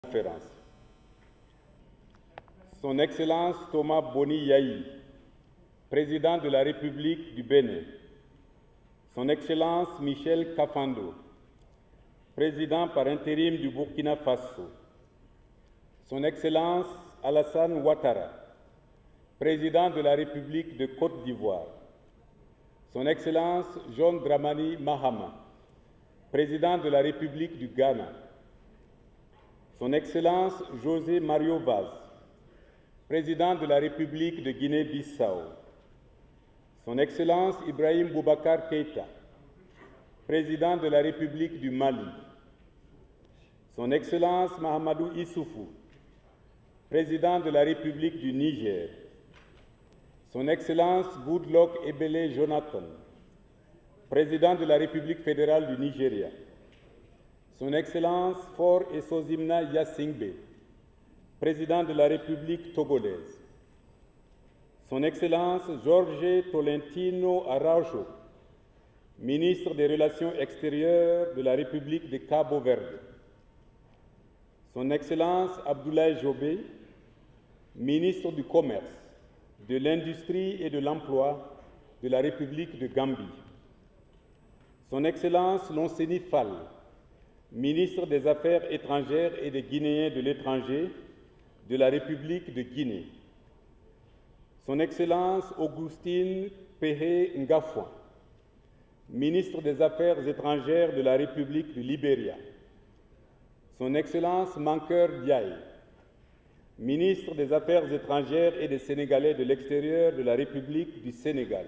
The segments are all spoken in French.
conférence. Son Excellence Thomas Boni Yahi, président de la République du Bénin. Son Excellence Michel Kafando, président par intérim du Burkina Faso. Son Excellence Alassane Ouattara, président de la République de Côte d'Ivoire. Son Excellence John Dramani Mahama, président de la République du Ghana. Son Excellence José Mario Vaz, président de la République de Guinée-Bissau. Son Excellence Ibrahim Boubacar Keïta, président de la République du Mali. Son Excellence Mahamadou Issoufou, président de la République du Niger. Son Excellence Goodluck Ebele Jonathan, président de la République fédérale du Nigeria. Son Excellence Faure Essozimna Yassingbe, président de la République togolaise. Son Excellence Jorge Tolentino Araujo, ministre des Relations extérieures de la République de Cabo Verde. Son Excellence Abdoulaye Jobé, ministre du Commerce, de l'Industrie et de l'Emploi de la République de Gambie. Son Excellence Lonseni Fall, ministre des Affaires étrangères et des Guinéens de l'étranger de la République de Guinée. Son Excellence Augustine Pehé Ngafouan, ministre des Affaires étrangères de la République du Libéria. Son Excellence Mankeur Ndiaye, ministre des Affaires étrangères et des Sénégalais de l'extérieur de la République du Sénégal.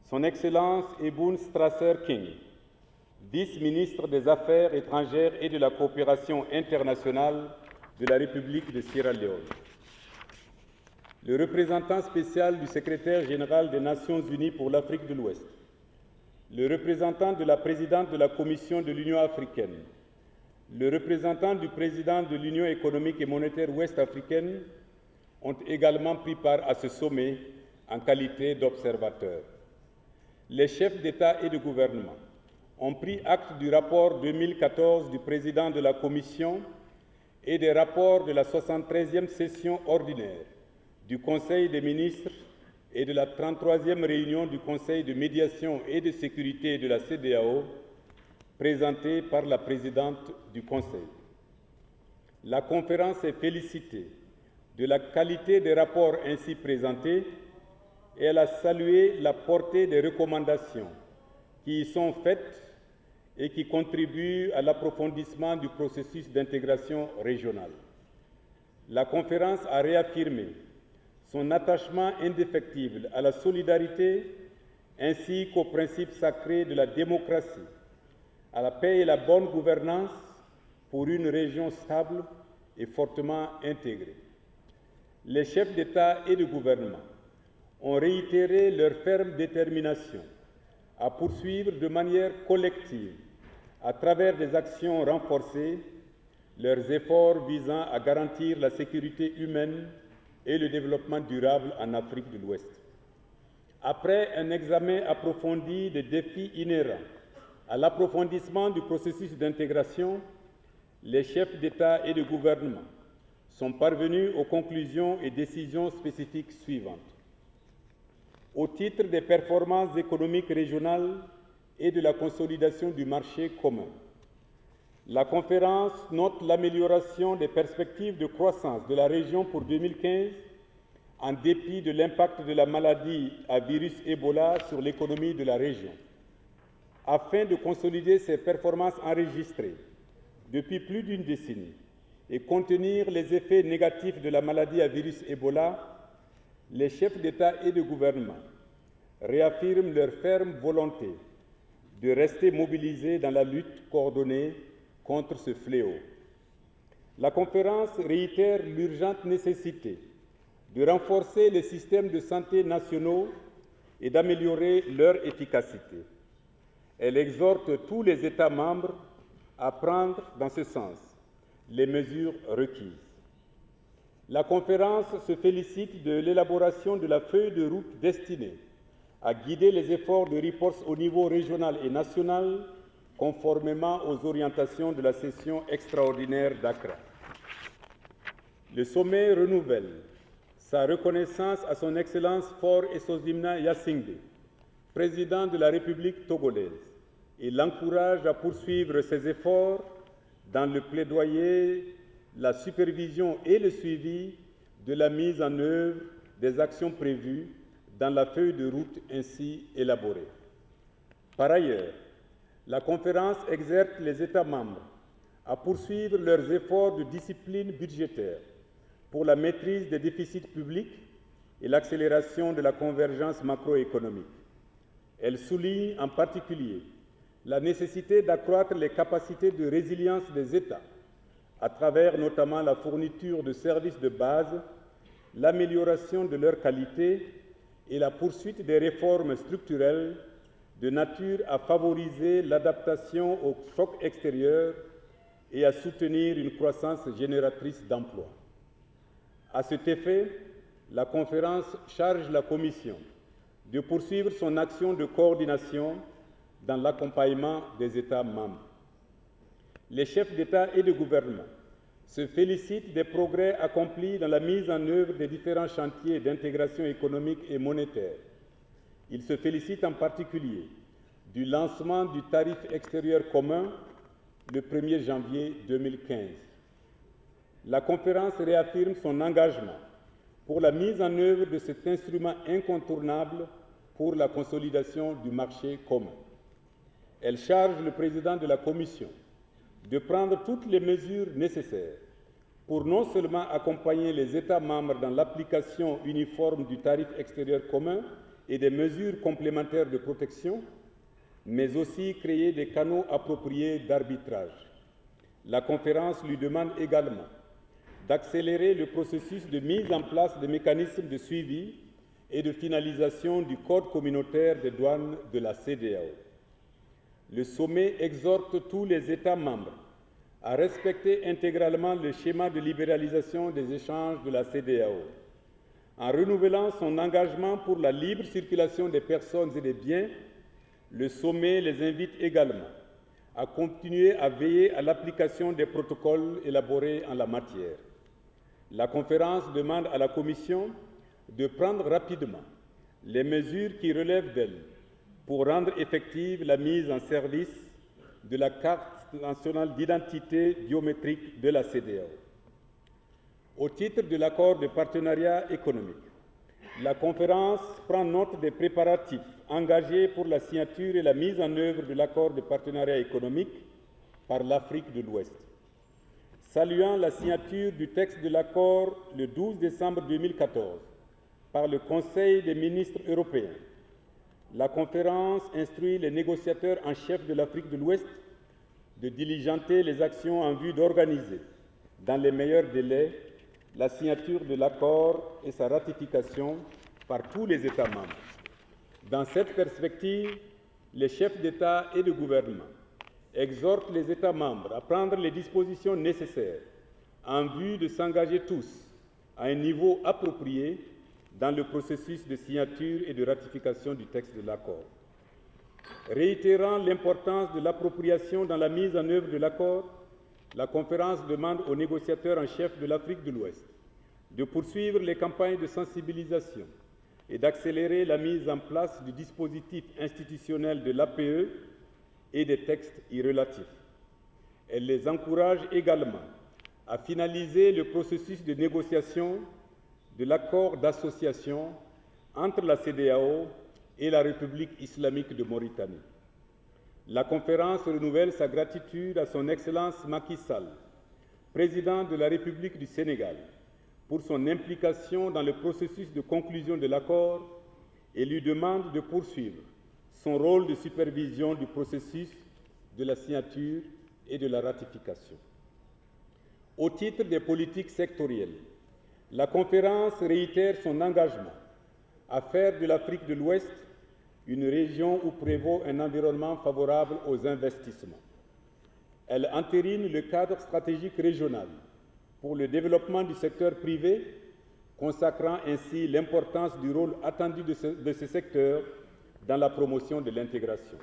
Son Excellence Eboun Strasser King, vice-ministre des Affaires étrangères et de la coopération internationale de la République de Sierra Leone. Le représentant spécial du secrétaire général des Nations Unies pour l'Afrique de l'Ouest, le représentant de la présidente de la Commission de l'Union africaine, le représentant du président de l'Union économique et monétaire ouest-africaine ont également pris part à ce sommet en qualité d'observateurs. Les chefs d'État et de gouvernement ont pris acte du rapport 2014 du président de la Commission et des rapports de la 73e session ordinaire du Conseil des ministres et de la 33e réunion du Conseil de médiation et de sécurité de la CEDEAO, présentés par la présidente du Conseil. La conférence est félicitée de la qualité des rapports ainsi présentés et elle a salué la portée des recommandations qui y sont faites et qui contribuent à l'approfondissement du processus d'intégration régionale. La conférence a réaffirmé son attachement indéfectible à la solidarité ainsi qu'aux principes sacrés de la démocratie, à la paix et la bonne gouvernance pour une région stable et fortement intégrée. Les chefs d'État et de gouvernement ont réitéré leur ferme détermination à poursuivre de manière collective, à travers des actions renforcées, leurs efforts visant à garantir la sécurité humaine et le développement durable en Afrique de l'Ouest. Après un examen approfondi des défis inhérents à l'approfondissement du processus d'intégration, les chefs d'État et de gouvernement sont parvenus aux conclusions et décisions spécifiques suivantes. Au titre des performances économiques régionales et de la consolidation du marché commun, la conférence note l'amélioration des perspectives de croissance de la région pour 2015 en dépit de l'impact de la maladie à virus Ebola sur l'économie de la région. Afin de consolider ces performances enregistrées depuis plus d'une décennie et contenir les effets négatifs de la maladie à virus Ebola, les chefs d'État et de gouvernement réaffirment leur ferme volonté de rester mobilisés dans la lutte coordonnée contre ce fléau. La conférence réitère l'urgente nécessité de renforcer les systèmes de santé nationaux et d'améliorer leur efficacité. Elle exhorte tous les États membres à prendre dans ce sens les mesures requises. La conférence se félicite de l'élaboration de la feuille de route destinée à guider les efforts de riposte au niveau régional et national conformément aux orientations de la session extraordinaire d'Accra. Le sommet renouvelle sa reconnaissance à son Excellence Faure Essouzimna Yassingbe, président de la République togolaise, et l'encourage à poursuivre ses efforts dans le plaidoyer, la supervision et le suivi de la mise en œuvre des actions prévues dans la feuille de route ainsi élaborée. Par ailleurs, la conférence exerce les États membres à poursuivre leurs efforts de discipline budgétaire pour la maîtrise des déficits publics et l'accélération de la convergence macroéconomique. Elle souligne en particulier la nécessité d'accroître les capacités de résilience des États à travers notamment la fourniture de services de base, l'amélioration de leur qualité et la poursuite des réformes structurelles de nature à favoriser l'adaptation aux chocs extérieurs et à soutenir une croissance génératrice d'emplois. À cet effet, la conférence charge la Commission de poursuivre son action de coordination dans l'accompagnement des États membres. Les chefs d'État et de gouvernement se félicitent des progrès accomplis dans la mise en œuvre des différents chantiers d'intégration économique et monétaire. Ils se félicitent en particulier du lancement du tarif extérieur commun le 1er janvier 2015. La conférence réaffirme son engagement pour la mise en œuvre de cet instrument incontournable pour la consolidation du marché commun. Elle charge le président de la Commission de prendre toutes les mesures nécessaires pour non seulement accompagner les États membres dans l'application uniforme du tarif extérieur commun et des mesures complémentaires de protection, mais aussi créer des canaux appropriés d'arbitrage. La conférence lui demande également d'accélérer le processus de mise en place des mécanismes de suivi et de finalisation du Code communautaire des douanes de la CEDEAO. Le sommet exhorte tous les États membres à respecter intégralement le schéma de libéralisation des échanges de la CEDEAO. En renouvelant son engagement pour la libre circulation des personnes et des biens, le sommet les invite également à continuer à veiller à l'application des protocoles élaborés en la matière. La conférence demande à la Commission de prendre rapidement les mesures qui relèvent d'elle pour rendre effective la mise en service de la carte nationale d'identité biométrique de la CEDEAO. Au titre de l'accord de partenariat économique, la conférence prend note des préparatifs engagés pour la signature et la mise en œuvre de l'accord de partenariat économique par l'Afrique de l'Ouest. Saluant la signature du texte de l'accord le 12 décembre 2014 par le Conseil des ministres européens, la conférence instruit les négociateurs en chef de l'Afrique de l'Ouest de diligenter les actions en vue d'organiser, dans les meilleurs délais, la signature de l'accord et sa ratification par tous les États membres. Dans cette perspective, les chefs d'État et de gouvernement exhortent les États membres à prendre les dispositions nécessaires en vue de s'engager tous à un niveau approprié dans le processus de signature et de ratification du texte de l'accord. Réitérant l'importance de l'appropriation dans la mise en œuvre de l'accord, la conférence demande aux négociateurs en chef de l'Afrique de l'Ouest de poursuivre les campagnes de sensibilisation et d'accélérer la mise en place du dispositif institutionnel de l'APE et des textes y relatifs. Elle les encourage également à finaliser le processus de négociation de l'accord d'association entre la CEDEAO et la République islamique de Mauritanie. La conférence renouvelle sa gratitude à son Excellence Macky Sall, président de la République du Sénégal, pour son implication dans le processus de conclusion de l'accord et lui demande de poursuivre son rôle de supervision du processus de la signature et de la ratification. Au titre des politiques sectorielles, la conférence réitère son engagement à faire de l'Afrique de l'Ouest une région où prévaut un environnement favorable aux investissements. Elle entérine le cadre stratégique régional pour le développement du secteur privé, consacrant ainsi l'importance du rôle attendu de ce secteur dans la promotion de l'intégration.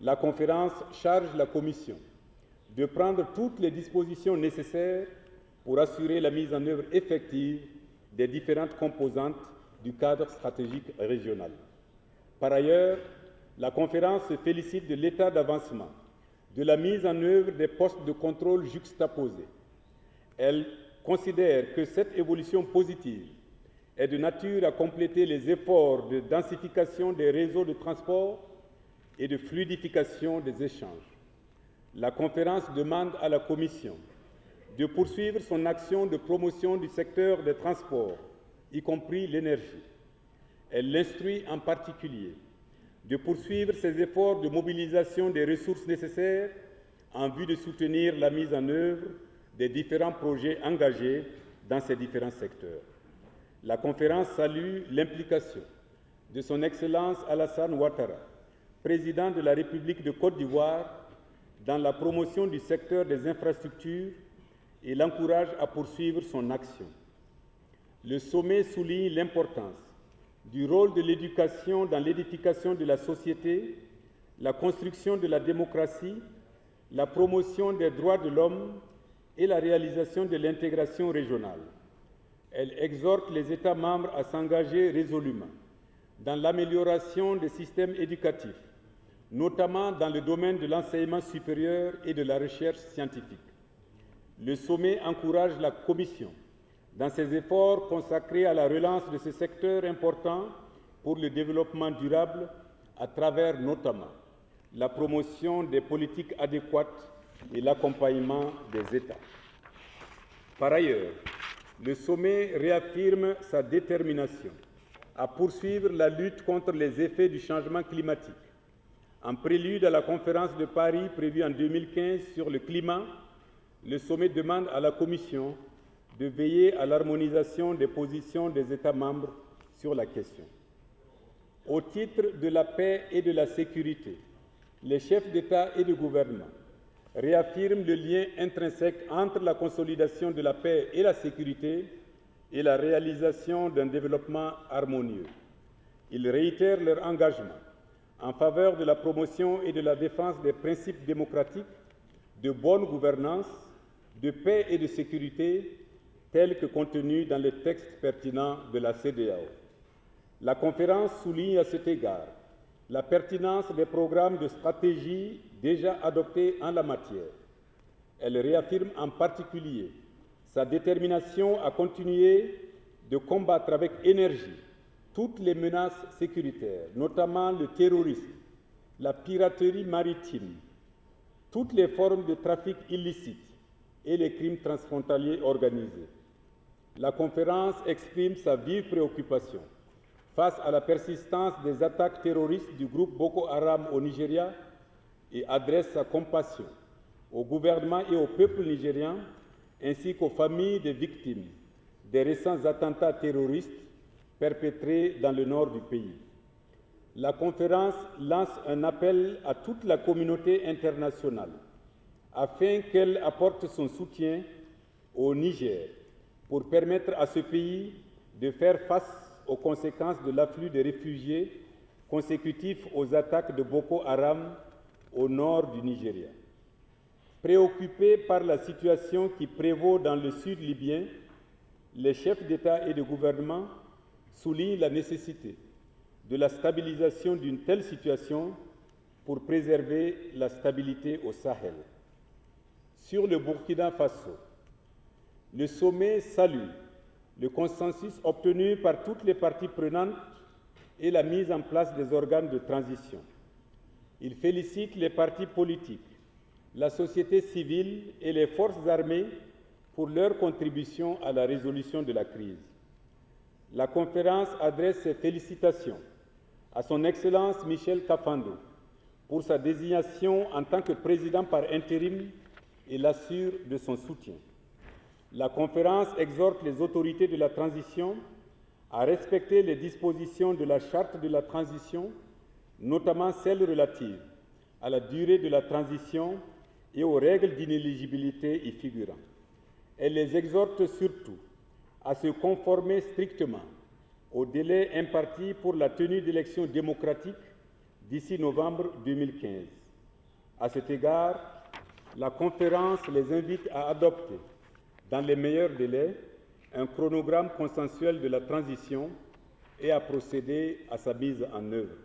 la conférence charge la Commission de prendre toutes les dispositions nécessaires pour assurer la mise en œuvre effective des différentes composantes du cadre stratégique régional. Par ailleurs, la conférence se félicite de l'état d'avancement de la mise en œuvre des postes de contrôle juxtaposés. Elle considère que cette évolution positive est de nature à compléter les efforts de densification des réseaux de transport et de fluidification des échanges. La conférence demande à la Commission de poursuivre son action de promotion du secteur des transports, y compris l'énergie. Elle l'instruit en particulier de poursuivre ses efforts de mobilisation des ressources nécessaires en vue de soutenir la mise en œuvre des différents projets engagés dans ces différents secteurs. La conférence salue l'implication de son Excellence Alassane Ouattara, président de la République de Côte d'Ivoire, dans la promotion du secteur des infrastructures et l'encourage à poursuivre son action. Le sommet souligne l'importance du rôle de l'éducation dans l'édification de la société, la construction de la démocratie, la promotion des droits de l'homme et la réalisation de l'intégration régionale. Elle exhorte les États membres à s'engager résolument dans l'amélioration des systèmes éducatifs, notamment dans le domaine de l'enseignement supérieur et de la recherche scientifique. Le sommet encourage la Commission dans ses efforts consacrés à la relance de ce secteur important pour le développement durable à travers notamment la promotion des politiques adéquates et l'accompagnement des États. Par ailleurs, le sommet réaffirme sa détermination à poursuivre la lutte contre les effets du changement climatique. En prélude à la conférence de Paris prévue en 2015 sur le climat, le sommet demande à la Commission de veiller à l'harmonisation des positions des États membres sur la question. Au titre de la paix et de la sécurité, les chefs d'État et de gouvernement réaffirment le lien intrinsèque entre la consolidation de la paix et la sécurité et la réalisation d'un développement harmonieux. Ils réitèrent leur engagement en faveur de la promotion et de la défense des principes démocratiques, de bonne gouvernance, de paix et de sécurité, tels que contenus dans les textes pertinents de la CEDEAO. La conférence souligne à cet égard la pertinence des programmes de stratégie déjà adoptés en la matière. Elle réaffirme en particulier sa détermination à continuer de combattre avec énergie toutes les menaces sécuritaires, notamment le terrorisme, la piraterie maritime, toutes les formes de trafic illicite et les crimes transfrontaliers organisés. La conférence exprime sa vive préoccupation face à la persistance des attaques terroristes du groupe Boko Haram au Nigeria et adresse sa compassion au gouvernement et au peuple nigérien ainsi qu'aux familles des victimes des récents attentats terroristes perpétrés dans le nord du pays. La conférence lance un appel à toute la communauté internationale afin qu'elle apporte son soutien au Niger pour permettre à ce pays de faire face aux conséquences de l'afflux des réfugiés consécutifs aux attaques de Boko Haram au nord du Nigeria. Préoccupés par la situation qui prévaut dans le sud libyen, les chefs d'État et de gouvernement soulignent la nécessité de la stabilisation d'une telle situation pour préserver la stabilité au Sahel. Sur le Burkina Faso, le sommet salue le consensus obtenu par toutes les parties prenantes et la mise en place des organes de transition. Il félicite les partis politiques, la société civile et les forces armées pour leur contribution à la résolution de la crise. La conférence adresse ses félicitations à son Excellence Michel Kafando pour sa désignation en tant que président par intérim et l'assure de son soutien. La conférence exhorte les autorités de la transition à respecter les dispositions de la charte de la transition, notamment celles relatives à la durée de la transition et aux règles d'inéligibilité y figurant. Elle les exhorte surtout à se conformer strictement au délai imparti pour la tenue d'élections démocratiques d'ici novembre 2015. À cet égard, la conférence les invite à adopter, dans les meilleurs délais, un chronogramme consensuel de la transition et à procéder à sa mise en œuvre.